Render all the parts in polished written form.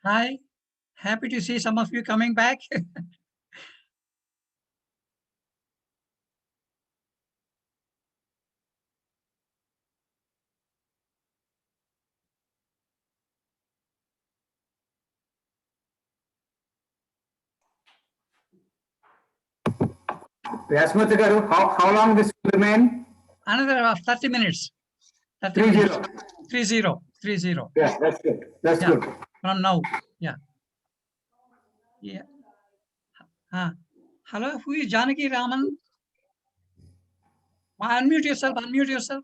Hi, happy to see some of you coming back. Vyasmurthy garu, how long this will remain? Another 30 minutes. 30 30. minutes. 30. Yeah, that's good. That's Yeah. good. From now. Yeah. Yeah. Hello, who is Janaki Raman? Unmute yourself. Unmute yourself.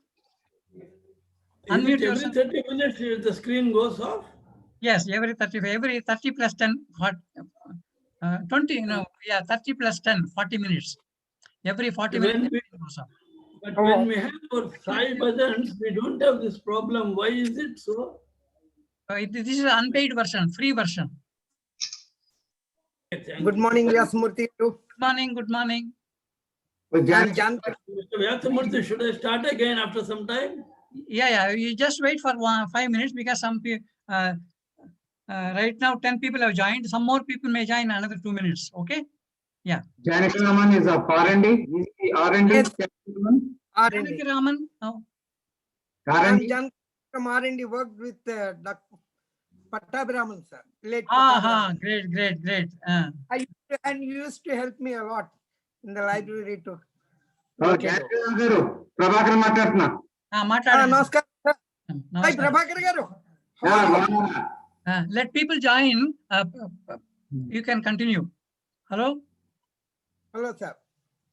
Unmute Every yourself. 30 minutes the screen goes off? Yes, every 30 plus 10, 20, no, yeah, 30 plus 10, 40 minutes. Every 40 minutes. But when we have our Sai buttons, we don't have this problem. Why is it so? This is an unpaid version, free version. Good morning, Vyasmurthy. Good morning, good morning. I'm Jan. Mr. Vyasmurthy, should I start again after some time? Yeah, you just wait for 5 minutes because some people, right now 10 people have joined. Some more people may join in another 2 minutes. Okay? Yeah. Janaki Raman is of R&D. Is the R&D? Yes. Janaki Raman? No. I'm R&D? Jan from R&D, worked with Dr. Pattabhiraman, sir. Late Aha, Pattabhiraman. great. And you used to help me a lot in the library too. Oh, Janaki Raman garu, Prabhakar Matatna. Namaskar, sir. Hi, Namaskar. Prabhakar garu. How are you? Let people join. You can continue. Hello? Hello, sir.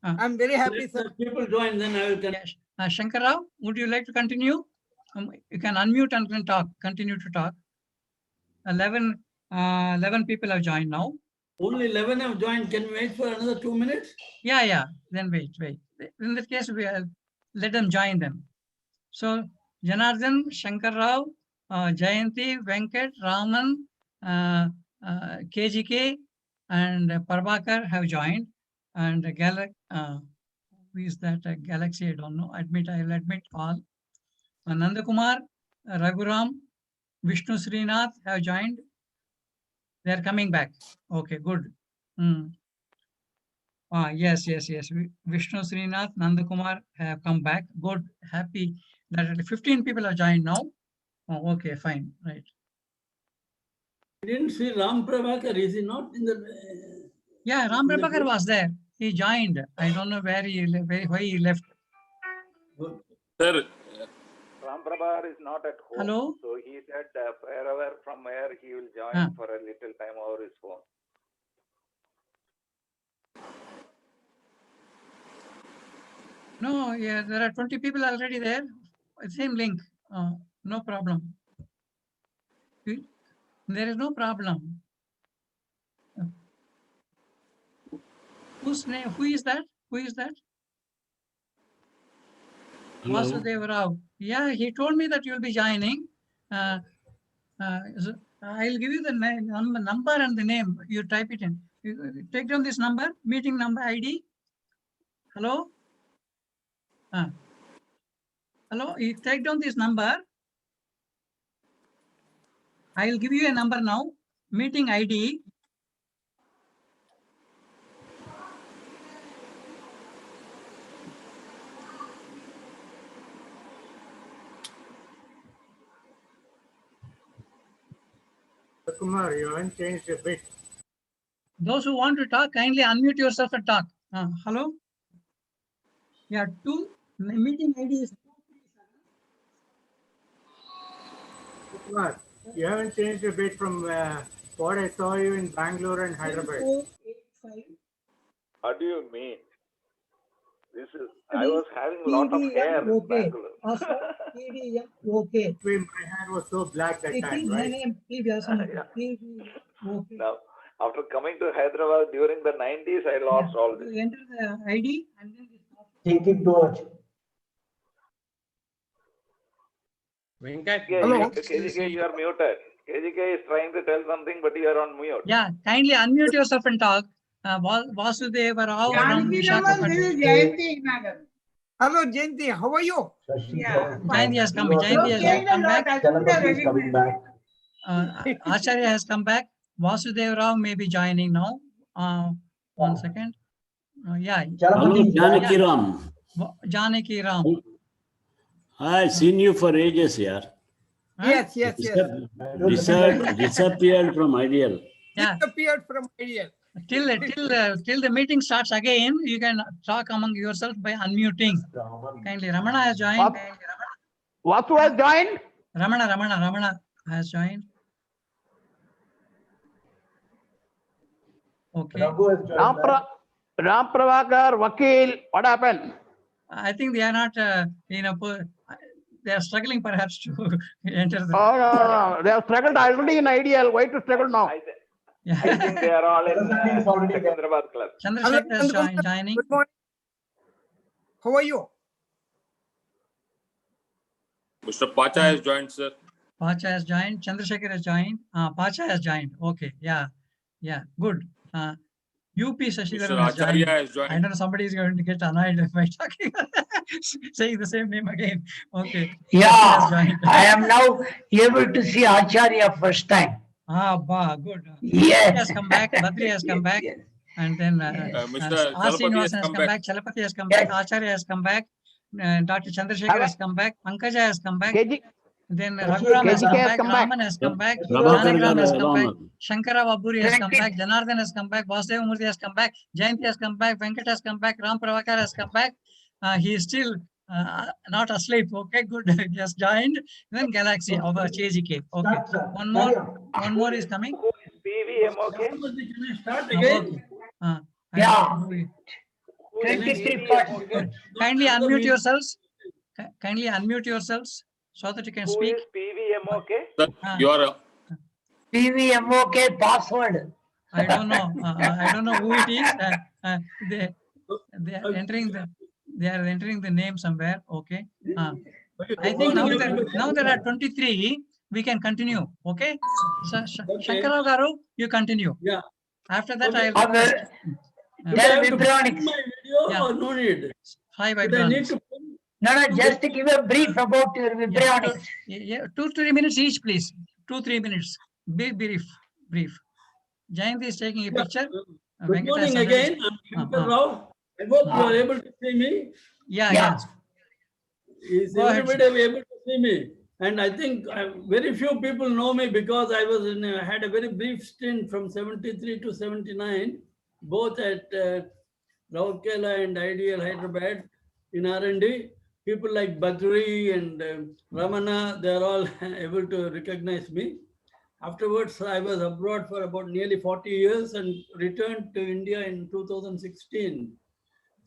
I'm very happy, Let sir. the people join, then I will continue. Yes. Shankar Rao, would you like to continue? You can unmute and can talk. Continue to talk. 11 people have joined now. Only 11 have joined. Can we wait for another 2 minutes? Yeah. Then wait. In that case, we let them join them. So Janardhan, Shankar Rao, Jayanti, Venkat, Raman, KGK, and Prabhakar have joined. And who is that? Galaxy, I don't know. I'll admit all. Nandakumar, Raghuram, Vishnu Srinath have joined. They are coming back. Okay, good. Yes. Vishnu Srinath, Nandakumar have come back. Good, happy that 15 people have joined now. Oh, okay, fine, right. I didn't see Ram Prabhakar. Is he not in the... Yeah, Ram Prabhakar was there. He joined. I don't know why he left. Sir, Ram Prabhakar is not at home. Hello? So he said wherever from where he will join for a little time over his phone. No, yeah, there are 20 people already there. Same link. No problem. There is no problem. Whose name? Who is that? Vasudev Rao. Yeah, he told me that you'll be joining. So I'll give you the number and the name. You type it in. You take down this number, meeting number ID. Hello? Hello, you take down this number. I'll give you a number now. Meeting ID. Kumar, you haven't changed a bit. Those who want to talk, kindly unmute yourself and talk. Hello? Yeah, meeting ID is 237. Kumar, you haven't changed a bit from what I saw you in Bangalore and Hyderabad. 485. What do you mean? I was having a lot of hair in Okay. Bangalore. Okay. My hair was so black that time, right? Okay. Now, after coming to Hyderabad during the 90s, I lost all this. You enter the ID and then Take it to watch. Hello. KGK, you are muted. KGK is trying to tell something, but you are on mute. yeah, kindly unmute yourself and talk. Vasudeva Rao from Visakhapatnam. Hello, Jayanti. How are you? Jayanti has come. Jayanti has come back. Janaka is coming back. Acharya has come back. Vasudev Rao may be joining now. 1 second. Yeah. Hello, Janaki Ram. Janaki Ram. I've seen you for ages, yeah. Huh? Yes. Disappeared from Ideal. Yeah. Disappeared from Ideal. Till the meeting starts again, you can talk among yourself by unmuting. Kindly, Ramana has joined. What was joined? Ramana has joined. Okay. Ram Pravakar, Vakil, what happened? I think they are not, they are struggling perhaps to enter the. Oh, no. They have struggled already in Ideal. Why to struggle now? I think they are all in Secunderabad club. Chandrasekhar is joining. Good morning. How are you? Mr. Pacha has joined, sir. Pacha has joined. Chandrasekhar has joined. Pacha has joined. Okay. Yeah. Good. UP Sashidaran has joined. Acharya has joined. I don't know, somebody is going to get annoyed by talking, saying the same name again. Okay. Sasi has Yeah, joined. I am now able to see Acharya first time. Good. Yes. He has come back. Badri has come back. Yes. And then Mr. Srinivasan has come back. Chalapati has come back. Yes. Acharya has come back. Dr. Chandrasekhar has come back. Pankaja has come back. KG, Then Raghuram has come back. Raman has come back. Janakram has come back. Shankara Vaburi has come back. Janardhan has come back. Vasudeva Murthy has come back. Jayanti has come back. Venkat has come back. Ram Pravakar has come back. He is still not asleep. Okay, good. He has joined. Then Galaxy of JGK. Okay. One more is coming. Who is PVM? Okay. Can I start again? Okay. Yeah. Who is 23 PVM? Okay. Kindly unmute yourselves. Kindly unmute yourselves so that you can Who speak. is PVM? Okay. Sir, you are PVMOK password. I don't know. I don't know who it is. They are entering the name somewhere. Okay. I think now there are 23. We can continue. Okay. So Shankara Garu, you continue. Yeah. After that, Okay. I'll Tell Do I have to Vibronics. put my video Yeah. or no need? Hi, But I need Vibronics. to. No, just give a brief about your Vibronics. Yeah, 2-3 minutes each, please. 2-3 minutes. Be brief. Jayanti is taking a picture. Good Venkat morning has again. I'm Shankar Rao. I hope you are able to see me. Yeah. Is Go ahead, everybody able to see me? And I think very few people know me because I was had a very brief stint from 73 to 79, both at Rourkela and Ideal Hyderabad in R&D. People like Badri and Ramana, they are all able to recognize me. Afterwards, I was abroad for about nearly 40 years and returned to India in 2016.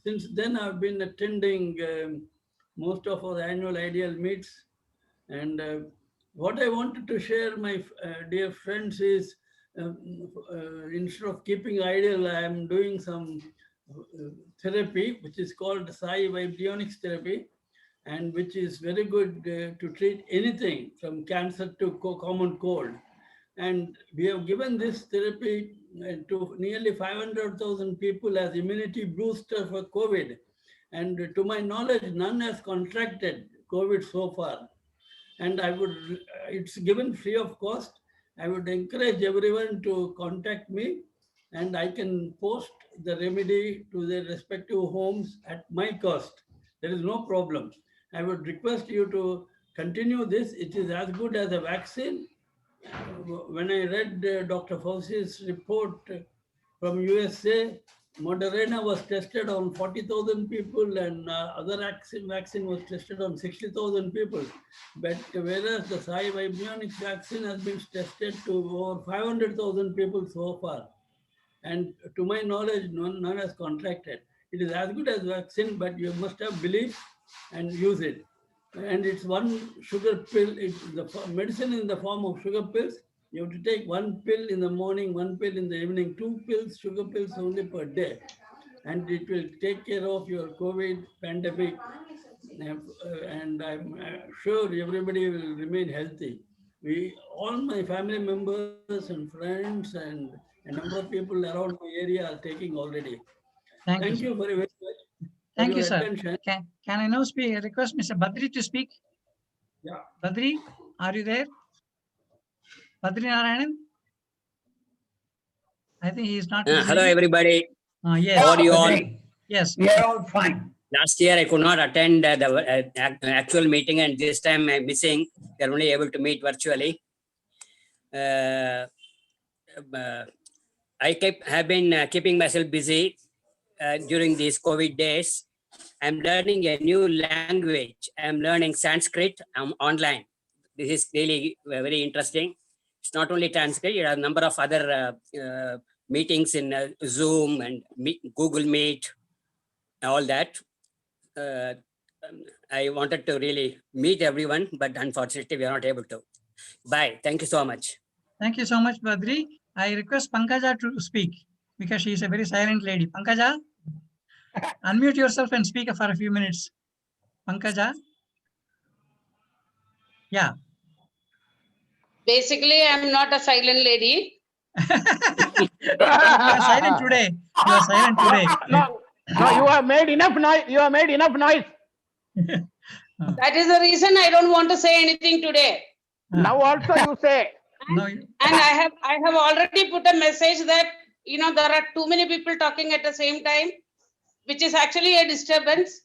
Since then, I've been attending most of our annual Ideal meets. And what I wanted to share, my dear friends, is instead of keeping Ideal, I am doing some therapy, which is called Sai Vibrionics therapy, and which is very good to treat anything from cancer to common cold. And we have given this therapy to nearly 500,000 people as immunity booster for COVID. And to my knowledge, none has contracted COVID so far. And it's given free of cost. I would encourage everyone to contact me, and I can post the remedy to their respective homes at my cost. There is no problem. I would request you to continue this. It is as good as a vaccine. When I read Dr. Fauci's report from USA, Moderna was tested on 40,000 people and other vaccine was tested on 60,000 people. But whereas the Sai Vibrionics vaccine has been tested to over 500,000 people so far. And to my knowledge, none has contracted. It is as good as vaccine, but you must have belief and use it. And it's one sugar pill, the medicine in the form of sugar pills. You have to take one pill in the morning, one pill in the evening, 2 pills, sugar pills only per day. And it will take care of your COVID pandemic. And I'm sure everybody will remain healthy. All my family members and friends and a number of people around my area are taking already. Thank you very much. Thank you, sir. Attention. Can I now request Mr. Badri to speak? Yeah. Badri, are you there? Badri Narayanan? I think he is not. Hello, listening. everybody. Yes. How are you all? Badri, Yes. we are all fine. Last year, I could not attend the actual meeting, and this time I'm missing. They're only able to meet virtually. I have been keeping myself busy during these COVID days. I'm learning a new language. I'm learning Sanskrit. I'm online. This is really very interesting. It's not only Sanskrit, there are a number of other meetings in Zoom and Google Meet, all that. I wanted to really meet everyone, but unfortunately we are not able to. Bye. Thank you so much. Thank you so much, Badri. I request Pankaja to speak because she is a very silent lady. Pankaja, unmute yourself and speak for a few minutes. Pankaja. Yeah. Basically, I'm not a silent lady. You are silent today. You are silent today. No, you have made enough noise. You have made enough noise. That is the reason I don't want to say anything today. Now also you say. No, And I have already put a message that, there are too many people talking at the same time, which is actually a disturbance.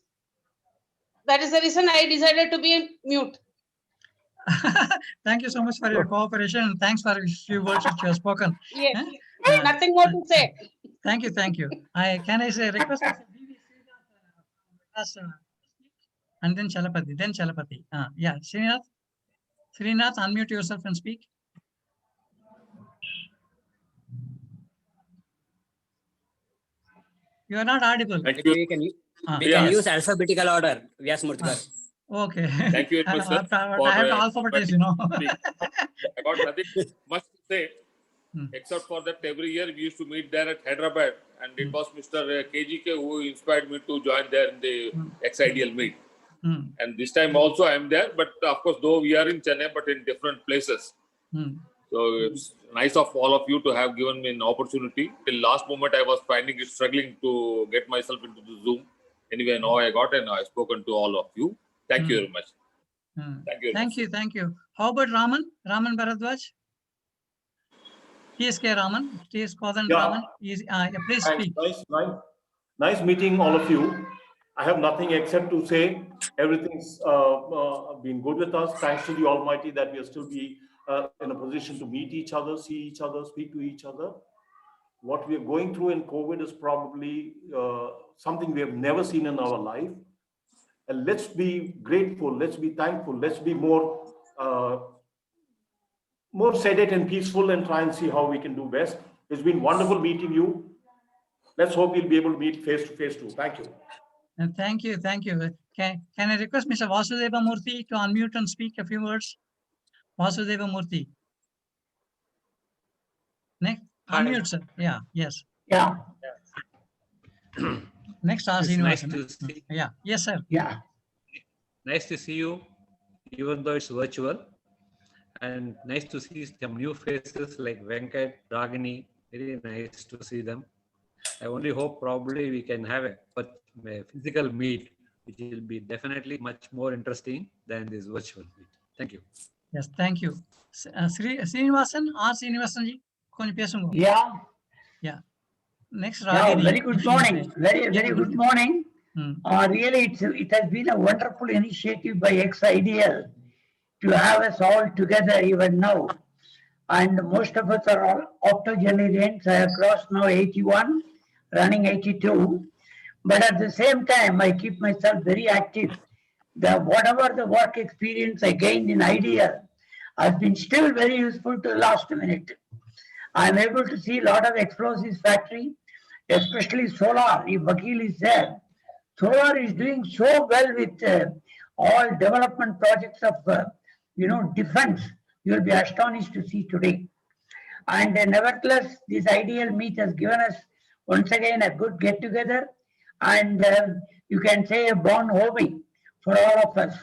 That is the reason I decided to be mute. thank you so much for your cooperation and thanks for a few words which you have spoken. Yes, Huh? nothing more to say. Thank you, thank you. Can I say request and then Chalapati. Yeah, Srinath, unmute yourself and speak. You are not audible. We can use alphabetical order. Vyas Murtikar. Okay. Thank you very much, sir, I have to alphabetize, I got nothing much to say, except for that every year we used to meet there at Hyderabad, and it was Mr. KGK who inspired me to join there in the ex-ideal meet. And this time also I am there, but of course, though we are in Chennai, but in different places. So it's nice of all of you to have given me an opportunity. Till last moment, I was finding it struggling to get myself into the Zoom. Anyway, now I got and I've spoken to all of you. Thank you very much. Thank you. How about Raman Bharadwaj? TSK Raman, TS Kodan Raman. Please speak. Nice meeting all of you. I have nothing except to say everything's been good with us. Thanks to the Almighty that we are still in a position to meet each other, see each other, speak to each other. What we are going through in COVID is probably something we have never seen in our life. And let's be grateful, let's be thankful, let's be more sedate and peaceful and try and see how we can do best. It's been wonderful meeting you. Let's hope we'll be able to meet face to face too. Thank you. Thank you. Can I request Mr. Vasudeva Murthy to unmute and speak a few words? Vasudeva Murthy. Next, unmute, sir. Yeah, yes. Yeah. Next, It's nice to see. Yeah, yes, sir. Yeah. Nice to see you, even though it's virtual. And nice to see some new faces like Venkat, Ragini. Very nice to see them. I only hope probably we can have a physical meet, which will be definitely much more interesting than this virtual meet. Thank you. Yes, thank you. Srinivasan, Srinivasan ji, Yeah. Next, Ragini. Very good morning. Very good morning. Really, it has been a wonderful initiative by Ex-Ideal to have us all together even now. And most of us are all octogenarians. I have crossed now 81, running 82. But at the same time, I keep myself very active. Whatever the work experience I gained in Ideal has been still very useful to the last minute. I'm able to see a lot of explosives factory, especially solar. If Vakil is there, solar is doing so well with all development projects of defense. You'll be astonished to see today. And nevertheless, this Ideal meet has given us once again a good get together, and you can say a bon hobby for all of us.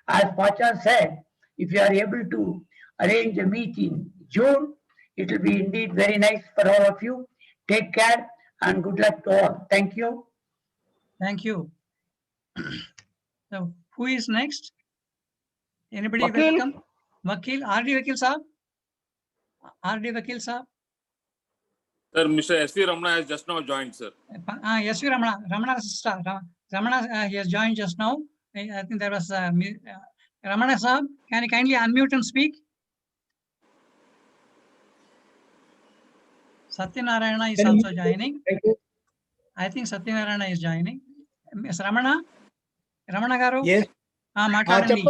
As Pacha said, if you are able to arrange a meet in June, it will be indeed very nice for all of you. Take care and good luck to all. Thank you. Thank you. So, who is next? Anybody Vakil. welcome? Vakil, RD Vakil Saab? R.D. Vakil sir. Sir, Mr. S.V. Ramana has just now joined, sir. S.V. Ramana sister. Ramana, he has joined just now. I think there was Ramana sir. Can you kindly unmute and speak? Satyanarayana is also joining. I think Satyanarayana is joining. Ms. Ramana garu. Yes. మాట్లాడండి.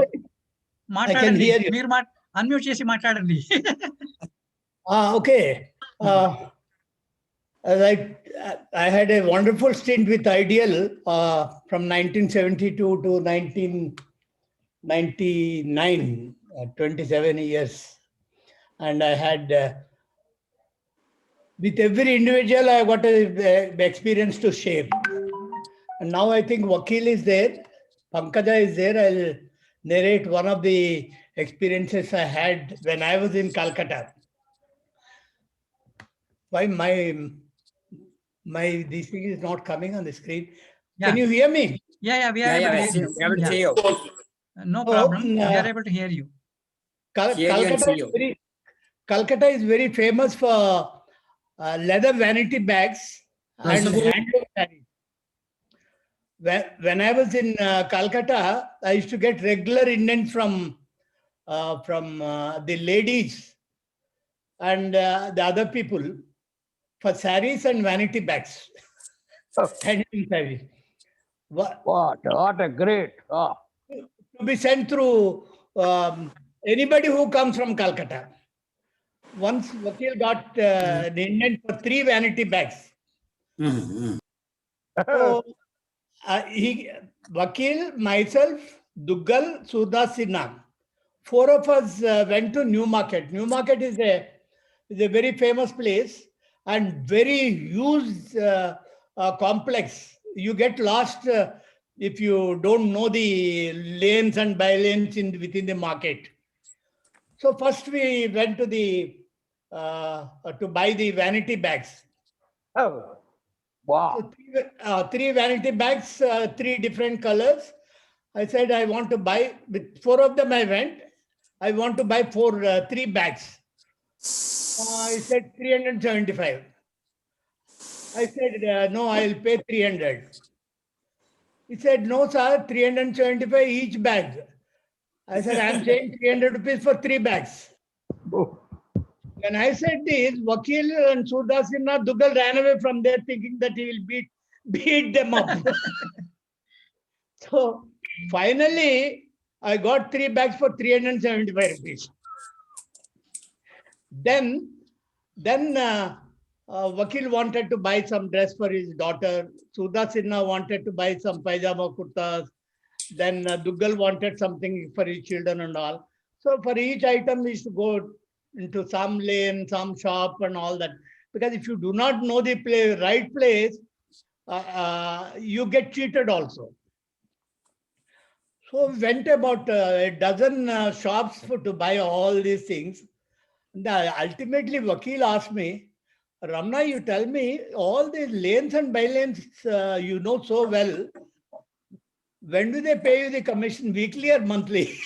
మాట్లాడండి. మీరు unmute చేసి మాట్లాడండి. Okay. I had a wonderful stint with Ideal from 1972 to 1999, 27 years. And I had, with every individual, I got an experience to share. And now I think Vakil is there, Pankaja is there. I'll narrate one of the experiences I had when I was in Calcutta. Why this thing is not coming on the screen? Yeah. Can you hear me? Yeah, we are able to hear you. No problem. We are able to hear you. Calcutta is very famous for leather vanity bags and handloom sarees. When I was in Calcutta, I used to get regular indents from the ladies and the other people for sarees and vanity bags. Handloom sarees. What a great. To be sent through anybody who comes from Calcutta. Once Vakil got the indent for 3 vanity bags. So, Vakil, myself, Duggal, Sudha Sinha, 4 of us went to Newmarket. Newmarket is a very famous place and very huge complex. You get lost if you don't know the lanes and by lanes within the market. So first we went to to buy the vanity bags. Oh, wow. So 3 vanity bags, 3 different colors. I said, I want to buy, with 4 of them I went, I want to buy 3 bags. I said 375. I said, no, I'll pay 300. He said, no, sir, 375 each bag. I said, I'm saying 300 rupees for 3 bags. When I said this, Vakil and Sudha Sinha, Duggal ran away from there thinking that he will beat them up. So finally, I got 3 bags for 375 rupees. Then Vakil wanted to buy some dress for his daughter. Sudha Sinha wanted to buy some pajama kurtas. Then Duggal wanted something for his children and all. So for each item, we used to go into some lane, some shop and all that. Because if you do not know the right place, you get cheated also. So we went about a dozen shops to buy all these things. And ultimately, Vakil asked me, Ramana, you tell me, all these lanes and by lanes you know so well. When do they pay you the commission, weekly or monthly?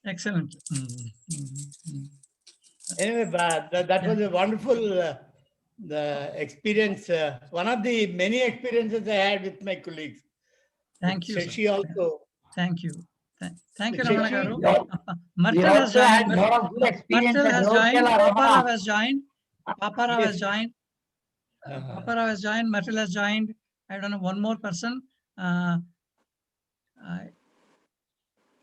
Excellent. Anyway, that was a wonderful experience. One of the many experiences I had with my colleagues. Thank you. Shashi also. Thank you. Thank you, Ramana garu. We also had a lot of good experience at Paparao has joined. Paparao has joined. Paparao has joined. Martel has joined. I don't know, one more person.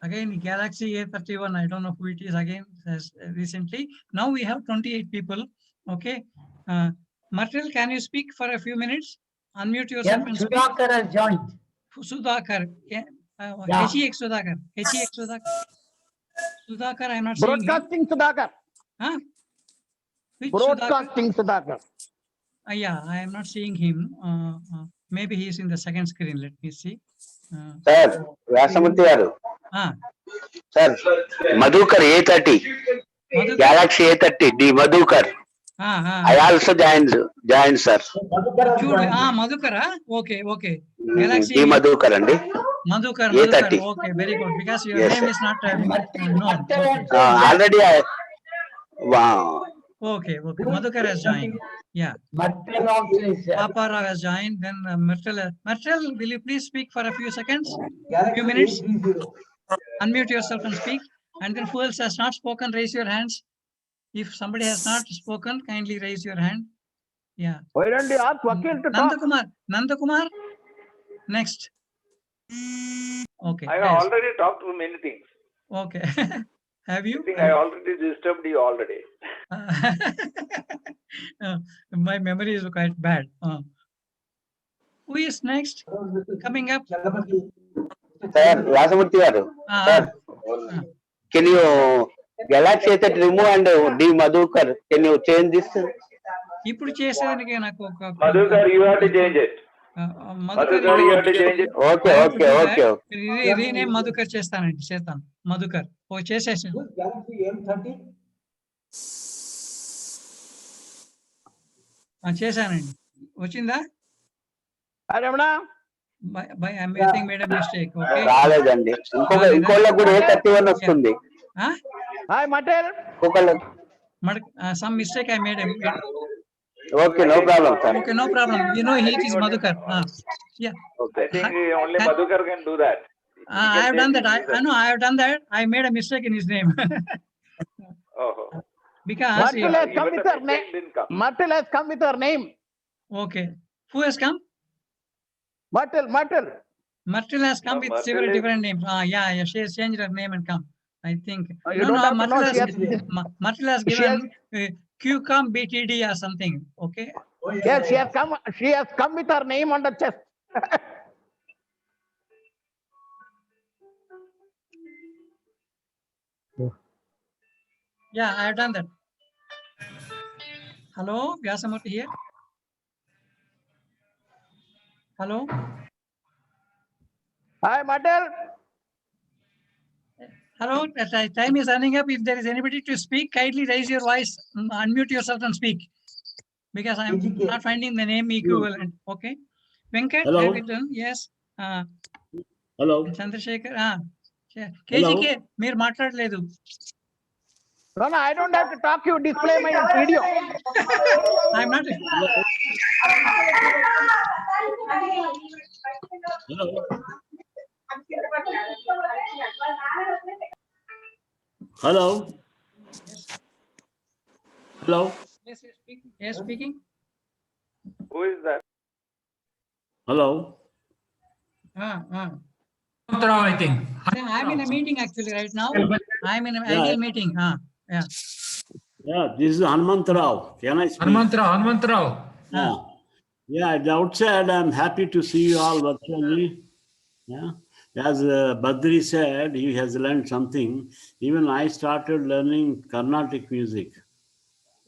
Again, Galaxy A31, I don't know who it is again, has recently. Now we have 28 people. Okay. Martel, can you speak for a few minutes? Unmute yourself and speak. Sudhakar has joined. Sudhakar. HEX Sudhakar. HEX Sudhakar. Sudhakar, I'm not seeing him. Broadcasting Sudhakar. Huh? Which Broadcasting Sudhakar. Yeah, I am not seeing him. Maybe he is in the second screen. Let me see. Sir, Vyasamurthy garu. Sir, Madhukar A30. Galaxy A30, D Madhukar. I also joined, sir. చూడు మధుకరా okay okay Galaxy D Madhukar andi. Madhukar A30. Okay very good because your Yes, name sir. Is not known. Already I, wow. Okay, Madhukar has joined. Yeah. Papa Rao has joined. Then Myrtle, will you please speak for a few seconds? Few minutes. Unmute yourself and speak. And then who else has not spoken, raise your hands. If somebody has not spoken, kindly raise your hand. Yeah. Why don't you ask Vakil to talk? Nandakumar. Next. Okay. I have already talked to many things. Okay. Have you? I think I already disturbed you already. My memory is quite bad. Who is next? Coming up? Sir, Vyasamurthy garu. Sir, can you Galaxy A30 remove and D Madhukar? Can you change this? ఇప్పుడు చేసేదానికి నాకు Madhukar, you have to change it. Madhukar, you have to change it. Okay. Rename Madhukar చేస్తాను మధుకర్ చేసేసాను. చేశానండి. వచ్చిందా? By I think made a mistake. Okay రాలేదండి. ఇంకోళ్ళకి కూడా A31 వస్తుంది. Hi మటేల్. some mistake I made. Okay, no problem, sir. Okay, no problem. You know he is Madhukar. Yeah. Okay. I think only Madhukar can do that. I have done that. I know I have done that. I made a mistake in his name. Because Martel has come with her name. Martel has come with her name. Okay. Who has come? Martel. Martel has come with several different names. Yeah. She has changed her name and come. I think. Martel has given QCOM BTD or something. Okay. Yes, she has come with her name on the chest. Yeah, I have done that. Hello, Vyasamurthy here. Hello. Hi, Martel. Hello, time is running up. If there is anybody to speak, kindly raise your voice, unmute yourself and speak. Because I am not finding the name equivalent. Okay. Venkat, have you done? Yes. Hello. Chandrasekhar. KGK, meer maatladaledu. No, I don't have to talk. You display my video. I'm not. Hello. Hello. Yes, speaking. Yes, speaking. Who is that? Hello. I think. I'm in a meeting actually right now. I'm in an ideal meeting. Yeah. Yeah, this is Hanmant Rao. Can I speak? Hanmant Rao. Yeah, at the outside, I'm happy to see you all virtually. Yeah. As Badri said, he has learned something. Even I started learning Carnatic music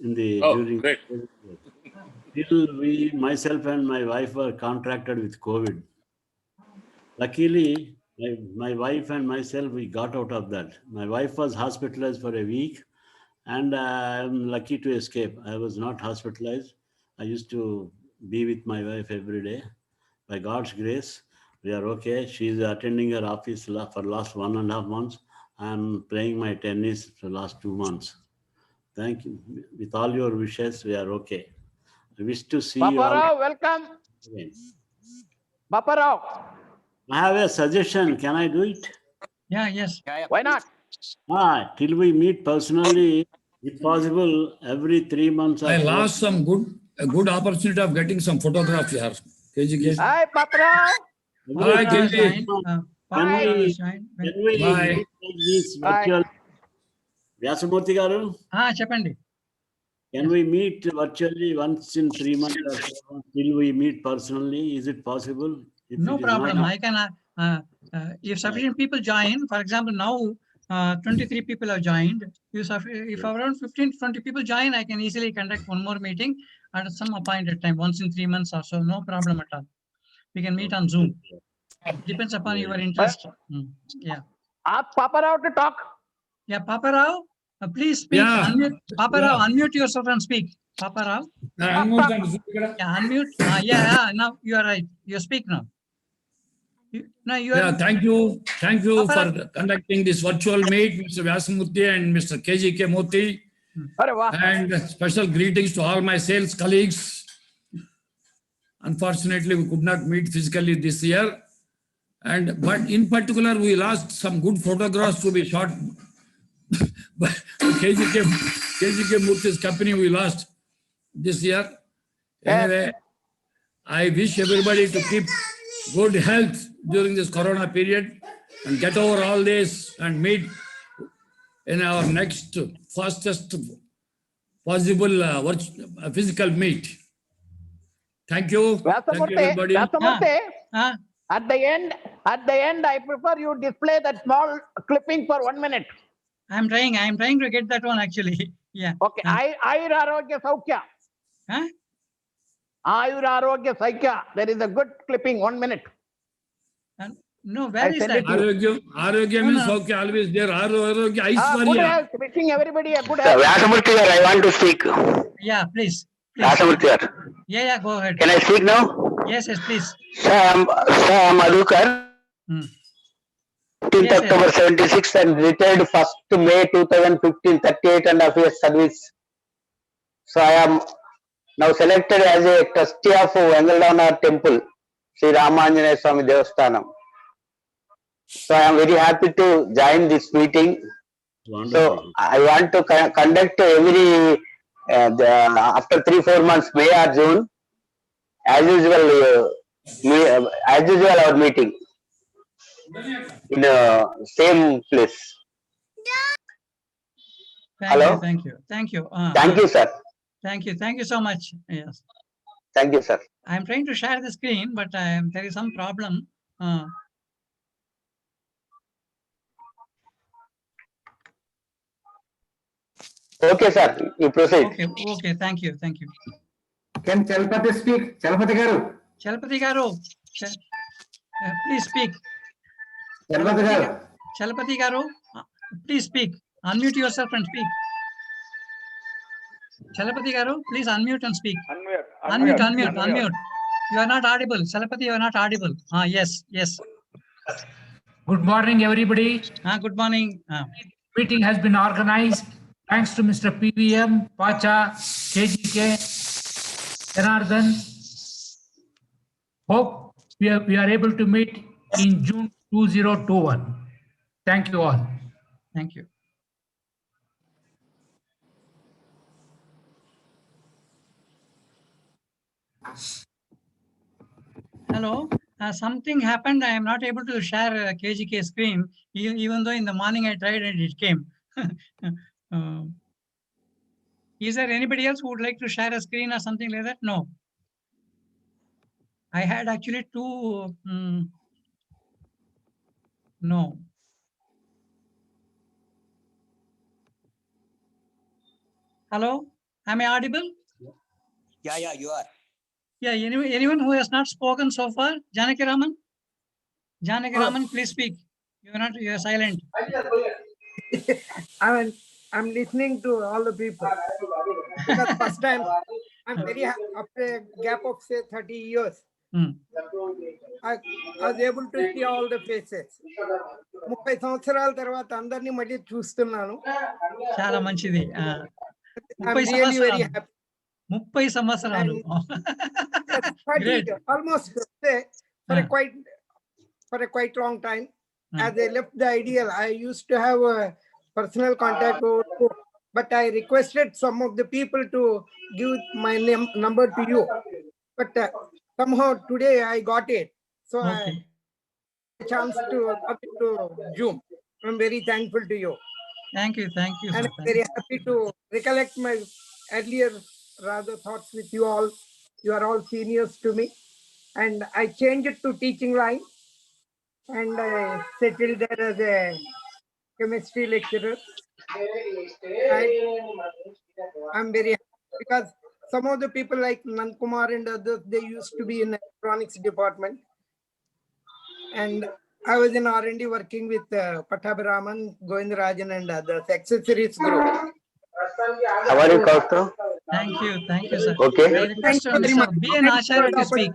in the during. Great. Till myself and my wife were contracted with COVID. Luckily, my wife and myself, we got out of that. My wife was hospitalized for a week, and I'm lucky to escape. I was not hospitalized. I used to be with my wife every day. By God's grace, we are okay. She's attending her office for last 1.5 months. I'm playing my tennis for the last 2 months. Thank you. With all your wishes, we are okay. I wish to see you all. Papa Rao, welcome. Again. Papa Rao. I have a suggestion. Can I do it? Yeah, yes. Why not? Till we meet personally, if possible, every 3 months. I lost some good opportunity of getting some photograph here. KGK. Hi, Papa Rao. Hi, KGK. Can we Bye. meet this virtual? Vyasamurthy garu? Cheppandi. Can we meet virtually once in 3 months or so, till we meet personally? Is it possible? No problem. I can, if sufficient people join, for example, now 23 people have joined. If around 15 to 20 people join, I can easily conduct one more meeting at some appointed time, once in 3 months or so. No problem at all. We can meet on Zoom. Depends upon your interest. Yeah. Ask Papa Rao to talk. Yeah, Papa Rao, please speak. Yeah. Papa Rao, unmute yourself and speak. Papa Rao. Unmute. Yeah, unmute. Yeah, now you are right. You speak now. No, you are. Yeah, thank you. Thank you Papa for conducting this virtual meet, Mr. Vyasamurthy and Mr. KGK Murthy. And special greetings to all my sales colleagues. Unfortunately, we could not meet physically this year. But in particular, we lost some good photographs to be shot by KGK Murthy's company. We lost this year. Anyway, I wish everybody to keep good health during this corona period and get over all this and meet in our next fastest possible physical meet. Thank you. Thank you, everybody. At the end, I prefer you display that small clipping for 1 minute. I'm trying to get that one actually. Yeah. Okay. Ayur Arogya Saukya. Huh? Ayur Arogya Saukya. There is a good clipping, 1 minute. No, where is that? Arogya means Saukya, always there. Arogya, Good Aishwarya. health. Wishing everybody a good health. Vyasamurthy, I want to speak. Yeah, please. Vyasamurthy. Yeah, go ahead. Can I speak now? Yes, please. Sir, I'm Madhukar. 15th October 76 and retired 1st May 2015, 38.5 years service. So I am now selected as a trustee of Vengaladana Temple, Sri Ramanjanaya Swami Devasthanam. So I am very happy to join this meeting. Wonderful. So I want to conduct every after 3-4 months, May or June, as usual our meeting in same place. Hello. Thank you. Thank you, sir. Thank you so much. Yes. Thank you, sir. I'm trying to share the screen, but there is some problem. Okay, sir. You proceed. Okay. Thank you. Can Chalapati speak? Chalapati Garu. Chalapati Garu, please speak. Chalapati Garu, please speak. Unmute yourself and speak. Chalapati Garu, please unmute and speak. Unmute. You are not audible. Chalapati, you are not audible. Yes. Good morning, everybody. Good morning. Meeting has been organized. Thanks to Mr. PVM, Pacha, KGK, Janardhan. Hope we are able to meet in June 2021. Thank you all. Thank you. Hello. Something happened. I am not able to share KGK screen, even though in the morning I tried and it came. Is there anybody else who would like to share a screen or something like that? No. I had actually two. No. Hello. Am I audible? Yeah, you are. Yeah, anyone who has not spoken so far? Janaki Raman? Janaki Raman, please speak. You are silent. I'm listening to all the people. Because first time, I'm very happy after a gap of say 30 years. I was able to see all the faces. 30 సంవత్సరాల తర్వాత అందరినీ మళ్ళీ చూస్తున్నాను. చాలా మంచిది. I'm really very happy. 30 సంవత్సరాలు. Almost say for a quite long time. As I left the ideal, I used to have a personal contact, but I requested some of the people to give my number to you. But somehow today I got it. So I had a chance to come to Zoom. I'm very thankful to you. Thank you. And I'm very happy to recollect my earlier rather thoughts with you all. You are all seniors to me. And I changed it to teaching line. And I settled there as a chemistry lecturer. I'm very happy because some of the people like Nankumar and others, they used to be in electronics department. And I was in R&D working with Pattabhiraman, Govindarajan and others, accessories group. How are you, Kaustav? Thank you, sir. Okay. I request Thank you very much. Mr. B.N. Acharya to speak.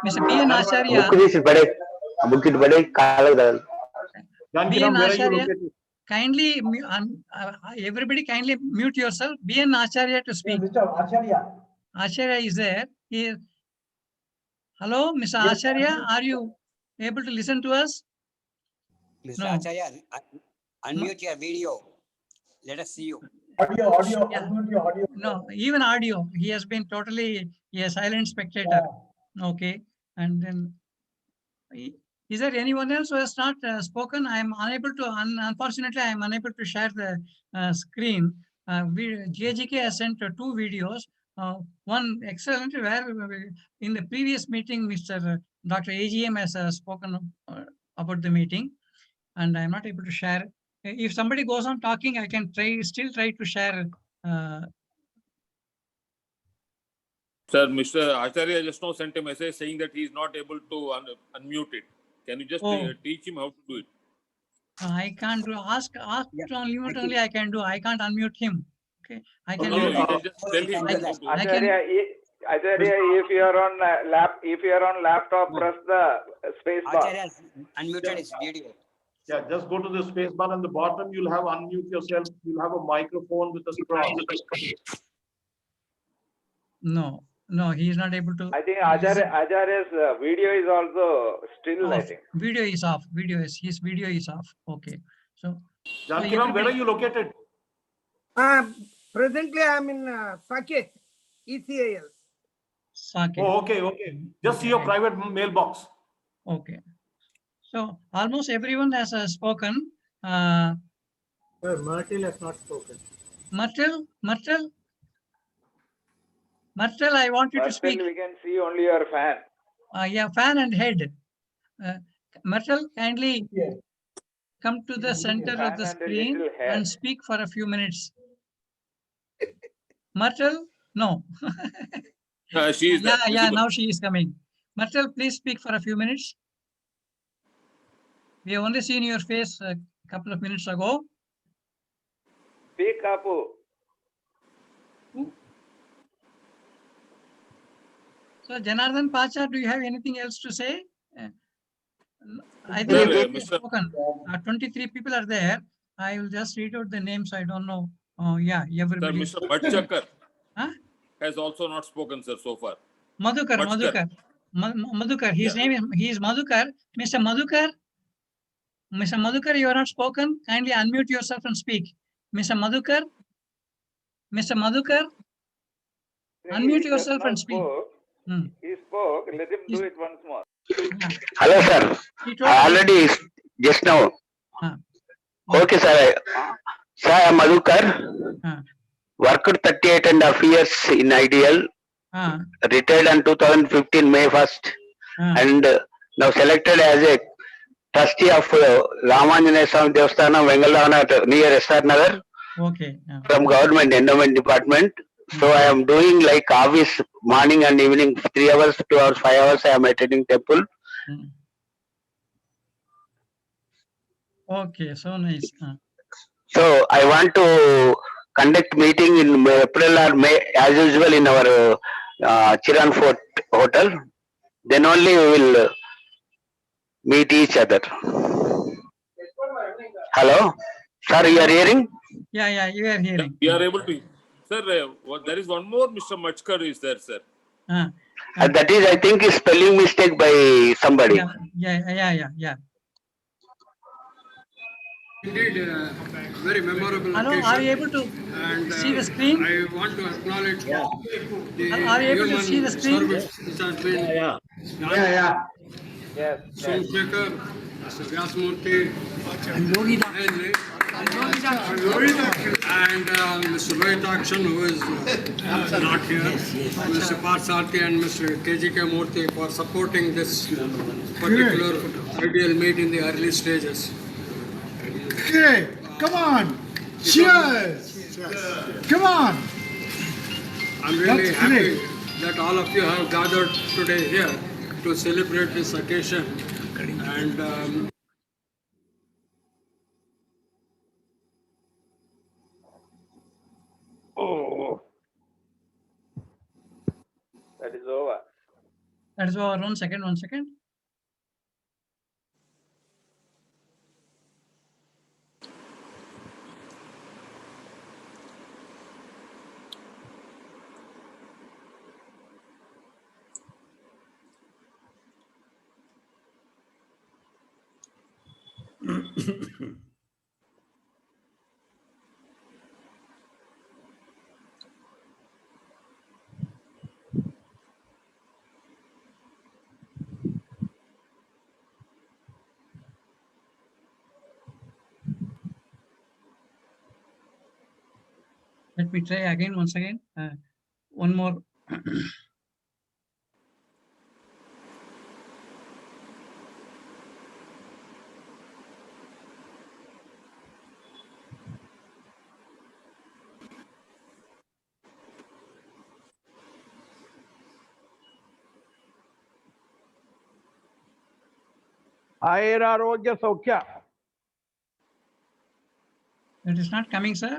Mr. B.N. Acharya. Book this bade. Book it bade. Kalag dal. B.N. where are you Acharya, located? kindly, everybody kindly mute yourself. B.N. Acharya to speak. Mr. Acharya. Acharya is there. Hello, Mr. Acharya, are you able to listen to us? Mr. No. Acharya, unmute your video. Let us see you. Audio, Yeah. unmute your audio. No, even audio. He has been totally a silent spectator. Okay. And then, is there anyone else who has not spoken? I am unable to, unfortunately, I am unable to share the screen. JGK has sent 2 videos. One excellent, where in the previous meeting, Dr. AGM has spoken about the meeting, and I am not able to share. If somebody goes on talking, I can still try to share. Sir, Mr. Acharya just now sent a message saying that he is not able to unmute it. Can you just teach him how to do it? I can't do. Ask to unmute only. I can do. I can't unmute him. Okay, I can. No, you can just tell him. Acharya, if you are on laptop, press the space bar. Acharya unmuted his video. Yeah, just go to the space bar on the bottom. You'll have unmute yourself. You'll have a microphone with a straw. No, he is not able to. I think Acharya's video is also still, off. I think. Video is off. His video is off. Okay. So, Jankiram, where are you located? Presently, I am in Saket, ECIL. Saket. Oh, okay. Just see your private mailbox. Okay. So, almost everyone has spoken. Sir, Myrtle has not spoken. Myrtle, I want you to speak. We can see only your fan. Yeah, fan and head. Myrtle, kindly come to the center of the screen and speak for a few minutes. Myrtle, no. She is there. Yeah, now she is coming. Myrtle, please speak for a few minutes. We have only seen your face a couple of minutes ago. Speak, Apu. So, Janardhan Pacha, do you have anything else to say? I think spoken. 23 people are there. I will just read out the names. I don't know. Yeah, everybody. Sir, Mr. Bhatchakar has also not spoken, sir, so far. Madhukar. His name is Madhukar. Mr. Madhukar, you are not spoken. Kindly unmute yourself and speak. Mr. Madhukar, unmute yourself and speak. He spoke. Let him do it once more. Hello, sir. I already just now. Okay, sir. Sir, I am Madhukar. Worked 38.5 years in IDL. Retired in 2015 May 1st. And now selected as a trustee of Ramanjana Swami Devasthana, Vengalavana near SR Nagar. Okay. From Government Endowment Department. So I am doing like office morning and evening 3 hours, 2 hours, 5 hours. I am attending temple. Okay, so nice. So I want to conduct meeting in April or May as usual in our Chiran Fort Hotel. Then only we will meet each other. Hello, sir, you are hearing? Yeah, you are hearing. We are able to. Sir, there is one more Mr. Machkar is there, sir. That is, I think, is spelling mistake by somebody. Yeah. Indeed, very memorable Hello, occasion. are you able to see the screen? I want to acknowledge the Are you able to see the screen? service which has been done. Yes. Somsekhar, Mr. Vyasmurthy, and Mr. Rohitakshan, who is not here, Mr. Parsarthi and Mr. KGK Murthy for supporting this particular ideal meet in the early stages. Okay, come on. Cheers. Come on. I'm really happy that all of you have gathered today here to celebrate this occasion. And is over. That is over. 1 second, 1 second. Let me try again once again. One more. Airarogya Saukya. It is not coming, sir.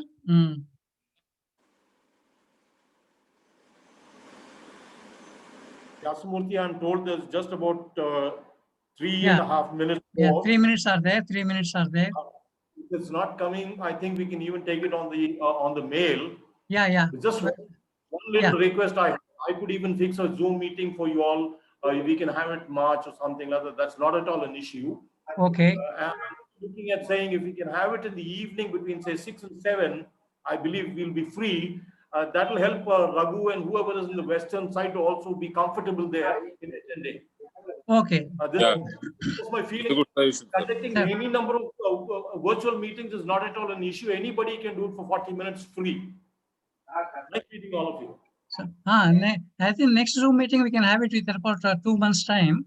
Yasamurthy, I'm told there's just about 3.5 minutes Yeah, more. 3 minutes are there. 3 minutes are there. If it's not coming, I think we can even take it on the mail. Yeah, yeah. Just one little request I could even fix a Zoom meeting for you all. We can have it March or something like that. That's not at all an issue. Okay. I'm looking at saying if we can have it in the evening between say 6 and 7, I believe we'll be free. That will help Raghu and whoever is in the western side to also be comfortable there in attending. Okay. This is my feeling. Conducting any number of virtual meetings is not at all an issue. Anybody can do it for 40 minutes free. Nice meeting all of you. So, I think next Zoom meeting we can have it with about 2 months' time,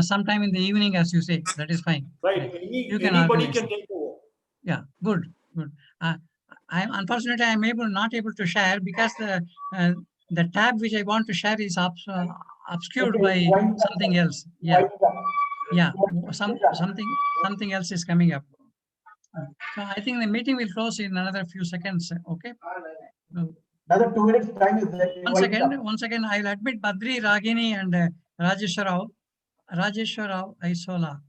sometime in the evening, as you say. That is fine. Right. You can Anybody organize can it. take over. Yeah, good, good. Unfortunately, I'm not able to share because the tab which I want to share is obscured by something else. Yeah, yeah. Something else is coming up. So I think the meeting will close in another few seconds. Okay. Another 2 minutes time is there. One second. I'll admit Badri, Ragini, and Rajeshwarao Aisola.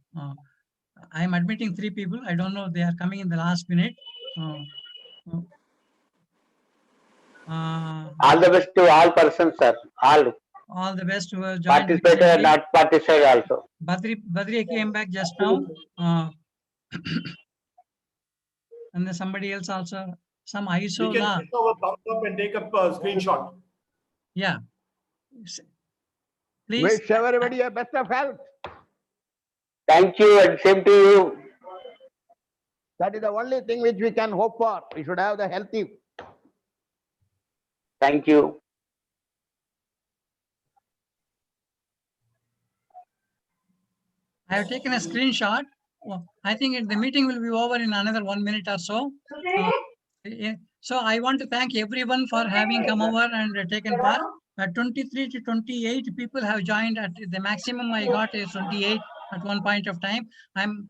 I am admitting 3 people. I don't know. They are coming in the last minute. All the best to all persons, sir. All the best who have joined. Participated and not participated also. Badri came back just now. And then somebody else also. Some We can Aisola. take our thumbs up and take up a screenshot. Yeah. Please. Wish everybody a best of health. Thank you and same to you. That is the only thing which we can hope for. We should have the healthy. Thank you. I have taken a screenshot. I think the meeting will be over in another 1 minute or so. So I want to thank everyone for having come over and taken part. 23 to 28 people have joined. At the maximum I got is 28 at one point of time. I'm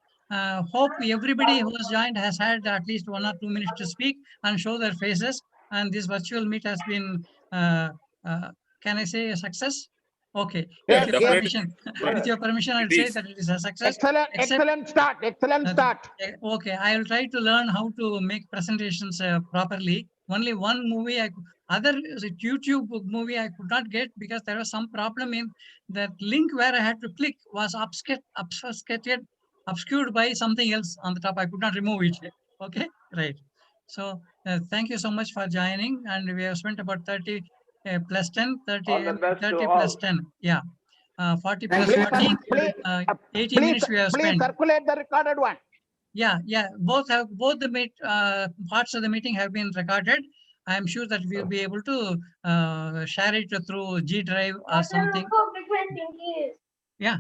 hope everybody who has joined has had at least 1 or 2 minutes to speak and show their faces. And this virtual meet has been, can I say, a success? Okay. Yes, With your permission, I'll say that it is a success. Excellent start. Excellent start. Okay, I will try to learn how to make presentations properly. Only one movie, other YouTube movie I could not get because there was some problem in that link where I had to click was obscured by something else on the top. I could not remove it. Okay, right. So thank you so much for joining, and we have spent about 30 plus 10, 30 plus 10. Yeah. 40 plus 40, 80 minutes we have spent. Please circulate the recorded one. Yeah, both the parts of the meeting have been recorded. I am sure that we'll be able to share it through G Drive or something. Yeah,